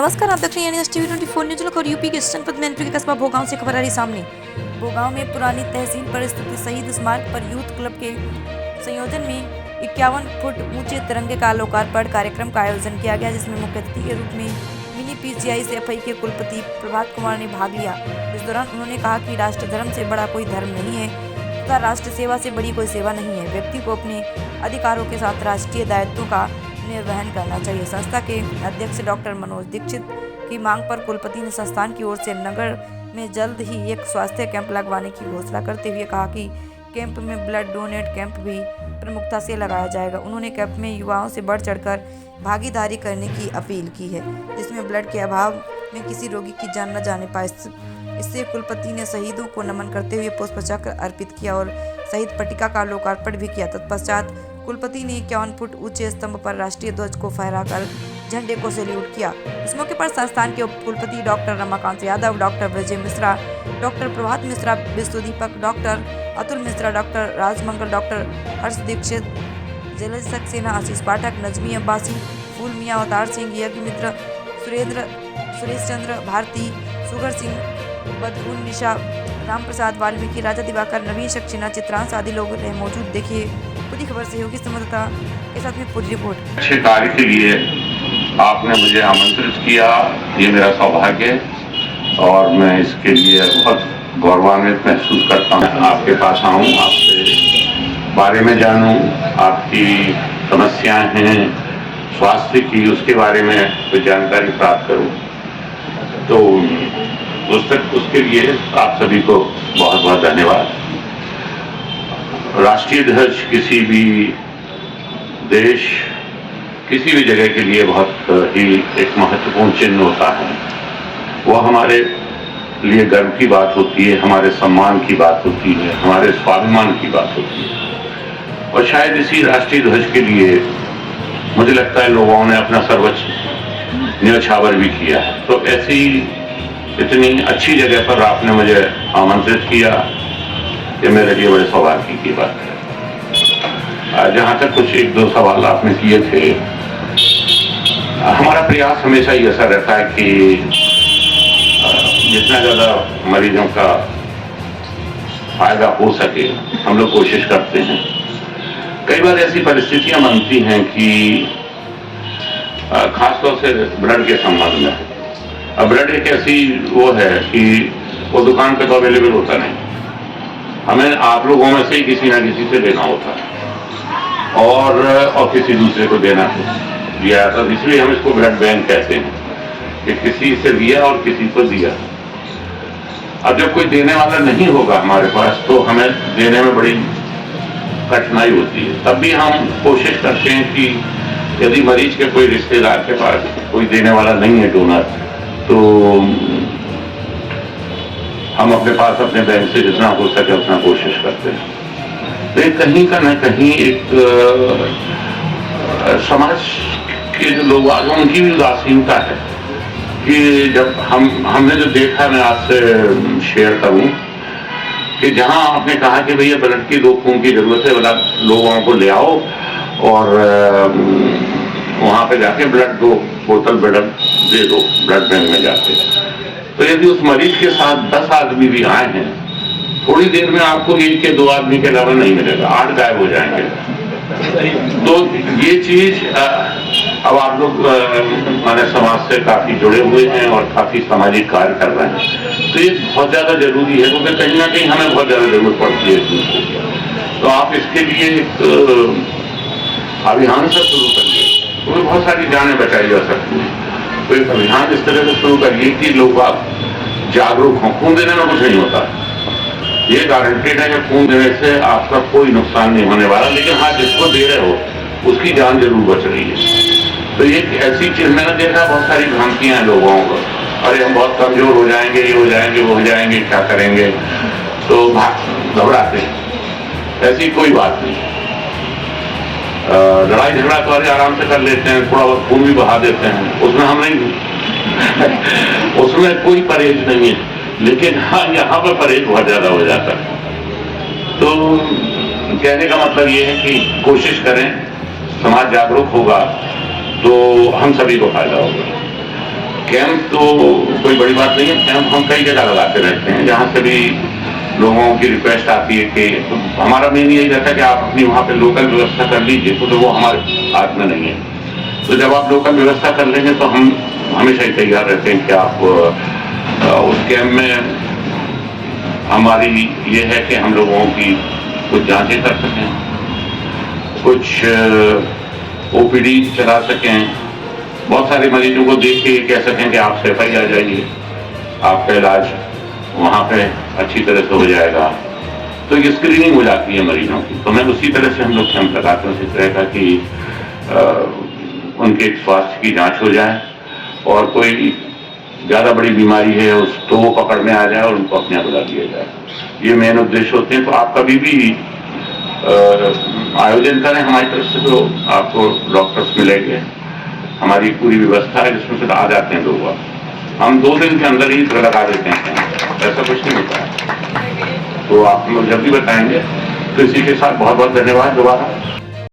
नमस्कार, आप देख रहे हैं टीवी 24 न्यूज और यूपी के जनपद मैनपुरी के कस्बा भोगांव से खबर आ रही सामने। भोगांव में पुरानी तहसील पर स्थित शहीद स्मारक पर यूथ क्लब के संयोजन में 51 फुट ऊंचे तिरंगे का लोकार्पण कार्यक्रम का आयोजन किया गया, जिसमें मुख्य अतिथि के रूप में मिनी पीजीआई से एफआई के कुलपति प्रभात कुमार ने भाग लिया। इस दौरान उन्होंने कहा कि राष्ट्र धर्म से बड़ा कोई धर्म नहीं है तथा राष्ट्र सेवा से बड़ी कोई सेवा नहीं है। व्यक्ति को अपने अधिकारों के साथ राष्ट्रीय दायित्वों का निर्वहन करना चाहिए। संस्था के अध्यक्ष डॉक्टर मनोज दीक्षित की मांग पर कुलपति ने संस्थान की ओर से नगर में जल्द ही एक स्वास्थ्य कैंप लगवाने की घोषणा करते हुए कहा कि कैंप में ब्लड डोनेट कैंप भी प्रमुखता से लगाया जाएगा। उन्होंने कैंप में युवाओं से बढ़ चढ़कर भागीदारी करने की अपील की है, जिसमें ब्लड के अभाव में किसी रोगी की जान न जाने पाए। इससे कुलपति ने शहीदों को नमन करते हुए पुष्पचक्र अर्पित किया और शहीद पट्टिका का लोकार्पण भी किया। तत्पश्चात कुलपति ने 51 फुट ऊंचे स्तंभ पर राष्ट्रीय ध्वज को फहराकर झंडे को सैल्यूट किया। इस मौके पर संस्थान के उप कुलपति doctor Ramakant Yadav, doctor Vijay Mishra, doctor Prabhat Mishra, Vishwadeepak, doctor Atul Mishra, doctor Rajmangal, doctor Harsh Dikshit, Jalaj Saxena, Ashish Pathak, Najmi Abbasi, Phool Miyan, Avtar Singh, Yagya Mitra, Surendra, Suresh Chandra Bharti, Sugar Singh, Badgun Nisha, Ram Prasad Valmiki, Raja Diwakar, Naveen Saxena, Chitransh आदि लोग रहे मौजूद। देखिए पूरी खबर सहयोगी संवाददाता के साथ में पूरी रिपोर्ट। अच्छे कार्य के लिए आपने मुझे आमंत्रित किया, ये मेरा सौभाग्य है और मैं इसके लिए बहुत गौरवान्वित महसूस करता हूँ। आपके पास आऊँ, आपसे बारे में जानूँ, आपकी समस्याएं हैं स्वास्थ्य की, उसके बारे में कुछ जानकारी प्राप्त करूँ, तो उसके लिए आप सभी को बहुत बहुत धन्यवाद। राष्ट्रीय ध्वज किसी भी देश, किसी भी जगह के लिए बहुत ही एक महत्वपूर्ण चिन्ह होता है। वो हमारे लिए गर्व की बात होती है, हमारे सम्मान की बात होती है, हमारे स्वाभिमान की बात होती है। और शायद इसी राष्ट्रीय ध्वज के लिए मुझे लगता है लोगों ने अपना सर्वोच्च न्योछावर भी किया है। तो ऐसी इतनी अच्छी जगह पर आपने मुझे आमंत्रित किया, ये मेरे लिए बड़े सौभाग्य की बात है। जहाँ तक कुछ एक दो सवाल आपने किए थे, हमारा प्रयास हमेशा ही ऐसा रहता है कि जितना ज़्यादा मरीजों का फायदा हो सके हम लोग कोशिश करते हैं। कई बार ऐसी परिस्थितियां बनती हैं कि खासतौर से ब्लड के संबंध में, अब ब्लड एक ऐसी वो है कि वो दुकान पे तो अवेलेबल होता नहीं, हमें आप लोगों में से ही किसी ना किसी से लेना होता है और किसी दूसरे को देना दिया। तो इसलिए हम इसको ब्लड बैंक कहते हैं कि किसी से लिया और किसी को दिया। अब जब कोई देने वाला नहीं होगा हमारे पास तो हमें देने में बड़ी कठिनाई होती है। तब भी हम कोशिश करते हैं कि यदि मरीज के कोई रिश्तेदार के पास कोई देने वाला नहीं है डोनर, तो हम अपने पास अपने बैंक से जितना हो सके उतना कोशिश करते हैं। लेकिन कहीं का न कहीं एक समाज के जो लोग आज उनकी भी उदासीनता है कि जब हमने जो देखा, मैं आपसे शेयर करूं कि जहां आपने कहा कि भैया ब्लड की 2 खून की जरूरत है, लोगों को ले आओ और वहां पे जाके ब्लड 2 बोतल ब्लड दे दो ब्लड बैंक में जाके। तो यदि उस मरीज के साथ 10 आदमी भी आए हैं, थोड़ी देर में आपको 1 या 2 आदमी के अलावा नहीं मिलेगा, 8 गायब हो जाएंगे। तो ये चीज अब आप लोग हमारे समाज से काफी जुड़े हुए हैं और काफी सामाजिक कार्य कर रहे हैं, तो ये बहुत ज्यादा जरूरी है, क्योंकि कहीं ना कहीं हमें बहुत ज्यादा जरूरत पड़ती है। तो आप इसके लिए एक अभियान से शुरू करिए, तो बहुत सारी जानें बचाई जा सकती हैं। तो एक अभियान इस तरह से शुरू करिए कि लोग आप जागरूक हों। खून देने में कुछ नहीं होता, ये गारंटेड है कि खून देने से आपका कोई नुकसान नहीं होने वाला, लेकिन हाँ जिसको दे रहे हो उसकी जान जरूर बच रही है। तो ये ऐसी चीज मैंने देखा, बहुत सारी भ्रांतियां हैं लोगों को, अरे हम बहुत कमजोर हो जाएंगे, ये हो जाएंगे, वो हो जाएंगे, क्या करेंगे, तो घबराते हैं। ऐसी कोई बात नहीं। लड़ाई झगड़ा तो अरे आराम से कर लेते हैं, थोड़ा बहुत खून भी बहा देते हैं, उसमें हम नहीं उसमें कोई परहेज नहीं है। लेकिन हाँ, यहाँ पर परहेज बहुत ज्यादा हो जाता है। तो कहने का मतलब ये है कि कोशिश करें, समाज जागरूक होगा तो हम सभी को फायदा होगा। कैंप तो कोई बड़ी बात नहीं है। कैंप हम कई जगह लगाते रहते हैं, जहाँ से भी लोगों की रिक्वेस्ट आती है कि तो हमारा मेन यही रहता है कि आप अपनी वहाँ पे लोकल व्यवस्था कर लीजिए, तो वो हमारे हाथ में नहीं है। तो जब आप लोकल व्यवस्था कर लेंगे तो हम हमेशा ही तैयार रहते हैं कि आप उस कैंप में हमारी ये है कि हम लोगों की कुछ जांचें कर सकें, कुछ ओपीडी चला सकें, बहुत सारे मरीजों को देख के कह सकें कि आप सफाई आ जाइए, आपका इलाज वहाँ पे अच्छी तरह से हो जाएगा। तो ये स्क्रीनिंग हो जाती है मरीजों की। तो मैं उसी तरह से हम लोग कैंप लगाते हैं, उसी तरह का कि उनके स्वास्थ्य की जांच हो जाए और कोई ज़्यादा बड़ी बीमारी है उस तो वो पकड़ में आ जाए और उनको अपने यहाँ बुला दिया जाए। ये मेन उद्देश्य होते हैं। तो आप कभी भी आयोजन करें हमारी तरफ से, तो आपको डॉक्टर्स मिलेंगे, हमारी पूरी व्यवस्था है जिसमें से आ जाते हैं लोग। हम 2 दिन के अंदर ही लगा देते हैं, ऐसा कुछ नहीं होता है। तो आप हम लोग जब भी बताएंगे। तो इसी के साथ बहुत बहुत धन्यवाद दोबारा।